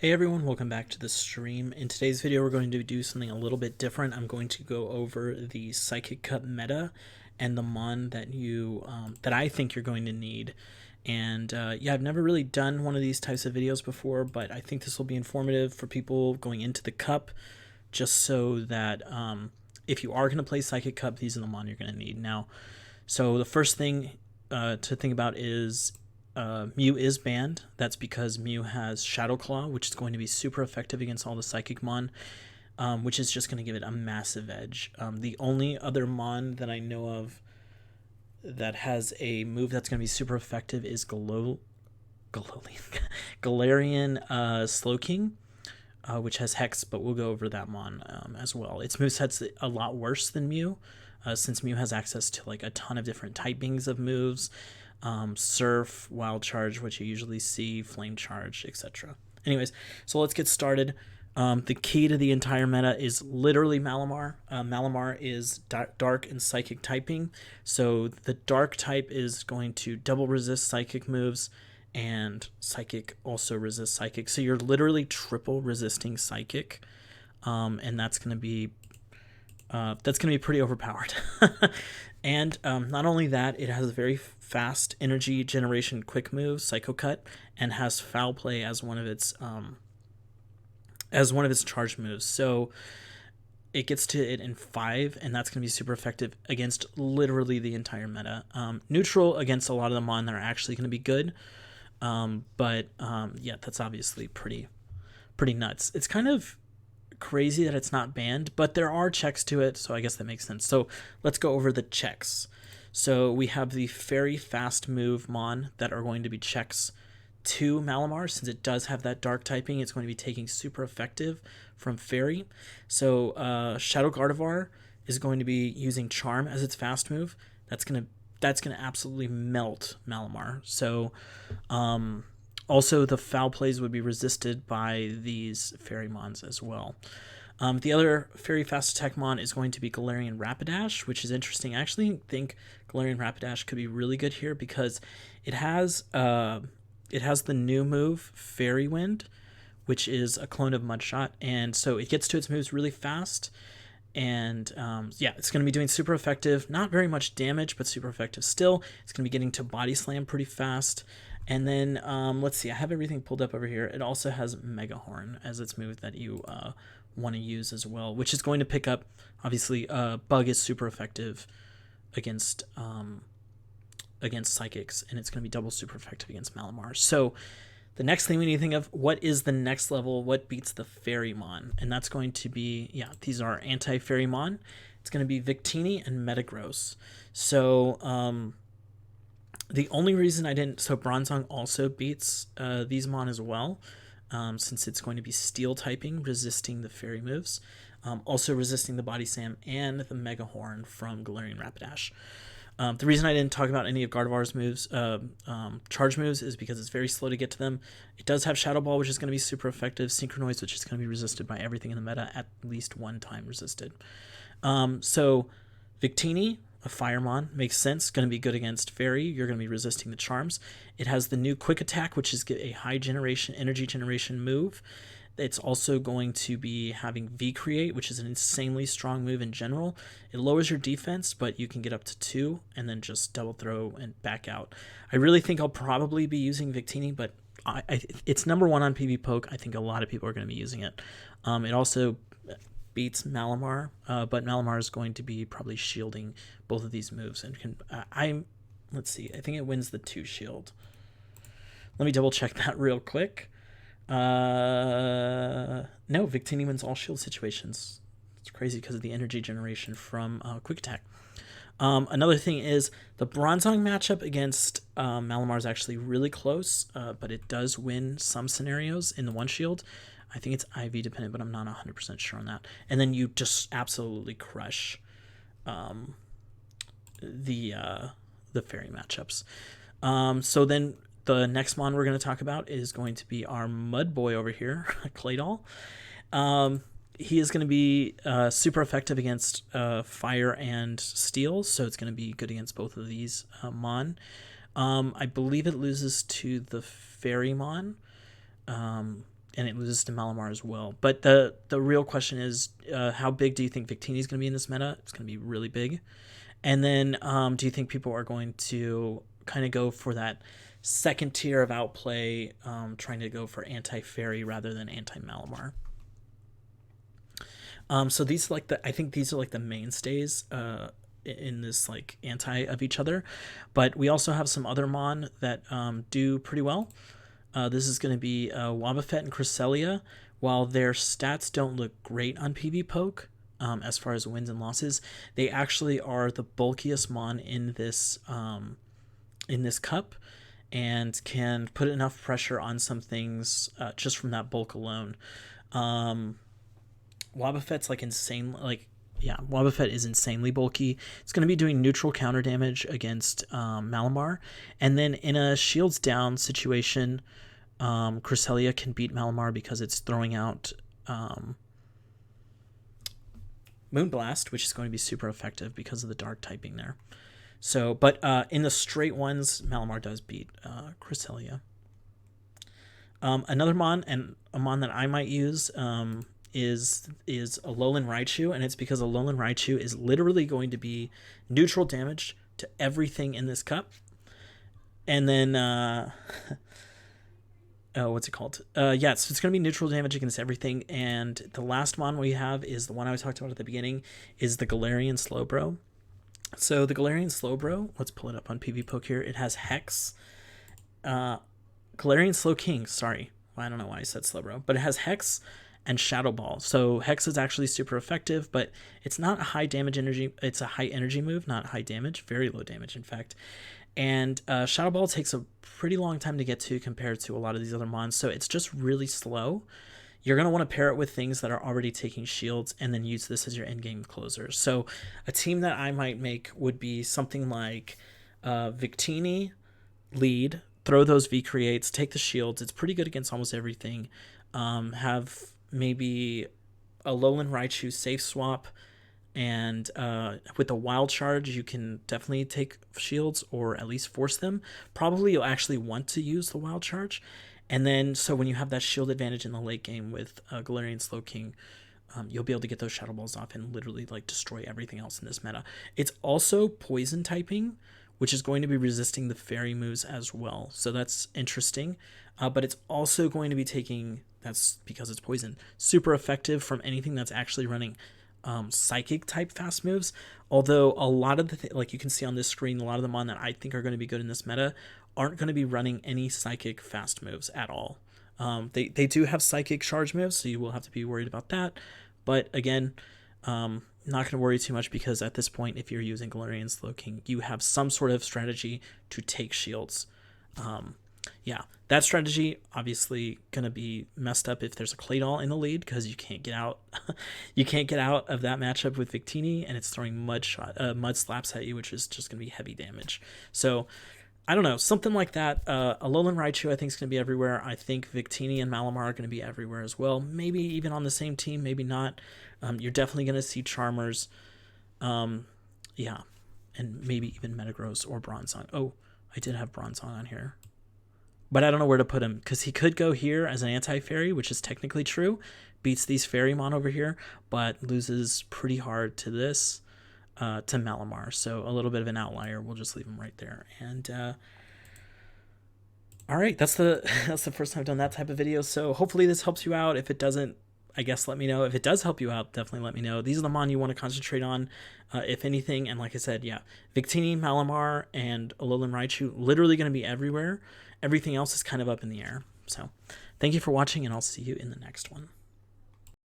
Hey everyone, welcome back to the stream. In today's video, we're going to do something a little bit different. I'm going to go over the Psychic Cup meta and the mon that that I think you're going to need. And yeah, I've never really done one of these types of videos before, but I think this will be informative for people going into the cup, just so that if you are going to play Psychic Cup, these are the mon you're going to need. Now, so the first thing to think about is Mew is banned. That's because Mew has Shadow Claw, which is going to be super effective against all the Psychic Mon, which is just going to give it a massive edge. The only other Mon that I know of that has a move that's going to be super effective is Galarian Slowking, which has Hex, but we'll go over that Mon as well. Its moveset's a lot worse than Mew, since Mew has access to like a ton of different typings of moves. Surf, Wild Charge, which you usually see, Flame Charge, etc. Anyways, so let's get started. The key to the entire meta is literally Malamar. Malamar is Dark and Psychic typing, so the Dark type is going to double resist Psychic moves, and Psychic also resists Psychic. So you're literally triple resisting Psychic, and that's going to be pretty overpowered. And not only that, it has a very fast energy generation quick move, Psycho Cut, and has Foul Play as one of its charge moves. So it gets to it in 5, and that's going to be super effective against literally the entire meta. Neutral against a lot of the mon that are actually going to be good, but yeah, that's obviously pretty nuts. It's kind of crazy that it's not banned, but there are checks to it, so I guess that makes sense. So let's go over the checks. So we have the very fast move mon that are going to be checks to Malamar. Since it does have that dark typing, it's going to be taking super effective from Fairy. So Shadow Gardevoir is going to be using Charm as its fast move. That's gonna absolutely melt Malamar. So also, the foul plays would be resisted by these Firemons as well. The other Fairy Fast Attack Mon is going to be Galarian Rapidash, which is interesting. I actually think Galarian Rapidash could be really good here because it has the new move Fairy Wind, which is a clone of Mudshot, and so it gets to its moves really fast. And yeah, it's going to be doing super effective, not very much damage, but super effective still. It's going to be getting to Body Slam pretty fast. And then let's see, I have everything pulled up over here. It also has Mega Horn as its move that you want to use as well, which is going to pick up, obviously, Bug is super effective against Psychics, and it's going to be double super effective against Malamar. So the next thing we need to think of, what is the next level? What beats the Firemon? And that's going to be, yeah, these are anti-Firemon. It's going to be Victini and Metagross. So the only reason I didn't... So Bronzong also beats these mon as well, since it's going to be Steel typing, resisting the Fairy moves. Also resisting the Body Slam and the Mega Horn from Galarian Rapidash. The reason I didn't talk about any of Gardevoir's moves, charge moves, is because it's very slow to get to them. It does have Shadow Ball, which is going to be super effective. Synchronoise, which is going to be resisted by everything in the meta, at least one time resisted. So Victini, a Firemon, makes sense. Going to be good against Fairy. You're going to be resisting the charms. It has the new Quick Attack, which is a high generation, energy generation move. It's also going to be having V-Create, which is an insanely strong move in general. It lowers your defense, but you can get up to 2 and then just double throw and back out. I really think I'll probably be using Victini, but it's number 1 on PvPoke. I think a lot of people are going to be using it. It also beats Malamar, but Malamar is going to be probably shielding both of these moves. And let's see, I think it wins the 2 shield. Let me double check that real quick. No, Victini wins all shield situations. It's crazy because of the energy generation from Quick Attack. Another thing is the Bronzong matchup against Malamar is actually really close, but it does win some scenarios in the 1 shield. I think it's IV dependent, but I'm not 100% sure on that. And then you just absolutely crush the Fairy matchups. So then the next mon we're going to talk about is going to be our Mud Boy over here, Claydol. He is going to be super effective against Fire and Steel, so it's going to be good against both of these mon. I believe it loses to the Firemon. and it loses to Malamar as well. But the real question is, how big do you think Victini is going to be in this meta? It's going to be really big. And then do you think people are going to kind of go for that second tier of outplay, trying to go for anti-fairy rather than anti-Malamar? So these are like I think these are like the mainstays in this like anti of each other, but we also have some other Mon that do pretty well. This is going to be Wobbuffet and Cresselia. While their stats don't look great on PV Poke, as far as wins and losses, they actually are the bulkiest Mon in this cup, and can put enough pressure on some things just from that bulk alone. Wobbuffet's like insane, like yeah, Wobbuffet is insanely bulky. It's going to be doing neutral counter damage against Malamar, and then in a shields down situation, Cresselia can beat Malamar because it's throwing out Moonblast, which is going to be super effective because of the dark typing there. So, but in the straight ones, Malamar does beat Cresselia. Another Mon, and a Mon that I might use, is Alolan Raichu, and it's because Alolan Raichu is literally going to be neutral damage to everything in this cup. And then what's it called? Yeah, so it's going to be neutral damage against everything. And the last Mon we have is the one I talked about at the beginning, is the Galarian Slowbro. So the Galarian Slowbro, let's pull it up on PV Poke here. It has Hex. Galarian Slowking, sorry. I don't know why I said Slowbro, but it has Hex and Shadow Ball. So Hex is actually super effective, but it's not a high damage energy. It's a high energy move, not high damage, very low damage, in fact. And Shadow Ball takes a pretty long time to get to compared to a lot of these other Mons, so it's just really slow. You're going to want to pair it with things that are already taking shields and then use this as your endgame closer. So a team that I might make would be something like Victini, lead, throw those V-Creates, take the shields. It's pretty good against almost everything. Have maybe a Alolan Raichu safe swap, and with the wild charge you can definitely take shields or at least force them. Probably you'll actually want to use the wild charge, and then so when you have that shield advantage in the late game with Galarian Slowking, you'll be able to get those Shadow Balls off and literally like destroy everything else in this meta. It's also poison typing, which is going to be resisting the fairy moves as well, so that's interesting. But it's also going to be taking, that's because it's poison, super effective from anything that's actually running psychic type fast moves. Although a lot of the like you can see on this screen, a lot of them on that I think are going to be good in this meta aren't going to be running any psychic fast moves at all. They do have psychic charge moves, so you will have to be worried about that. But again, not going to worry too much, because at this point, if you're using Galarian Slowking, you have some sort of strategy to take shields. Yeah, that strategy obviously going to be messed up if there's a Claydol in the lead, because you can't get out. You can't get out of that matchup with Victini, and it's throwing mud slaps at you, which is just going to be heavy damage. So I don't know, something like that. Alolan Raichu I think is going to be everywhere. I think Victini and Malamar are going to be everywhere as well. Maybe even on the same team, maybe not. You're definitely going to see Charmers. Yeah, and maybe even Metagross or Bronzong. Oh, I did have Bronzong on here, but I don't know where to put him, because he could go here as an anti-fairy, which is technically true. Beats these Firemon over here, but loses pretty hard to this. To Malamar, so a little bit of an outlier. We'll just leave him right there. And all right, that's the first time I've done that type of video, so hopefully this helps you out. If it doesn't, I guess let me know. If it does help you out, definitely let me know. These are the Mon you want to concentrate on, if anything. And like I said, yeah, Victini, Malamar, and Alolan Raichu literally going to be everywhere. Everything else is kind of up in the air. So thank you for watching, and I'll see you in the next one.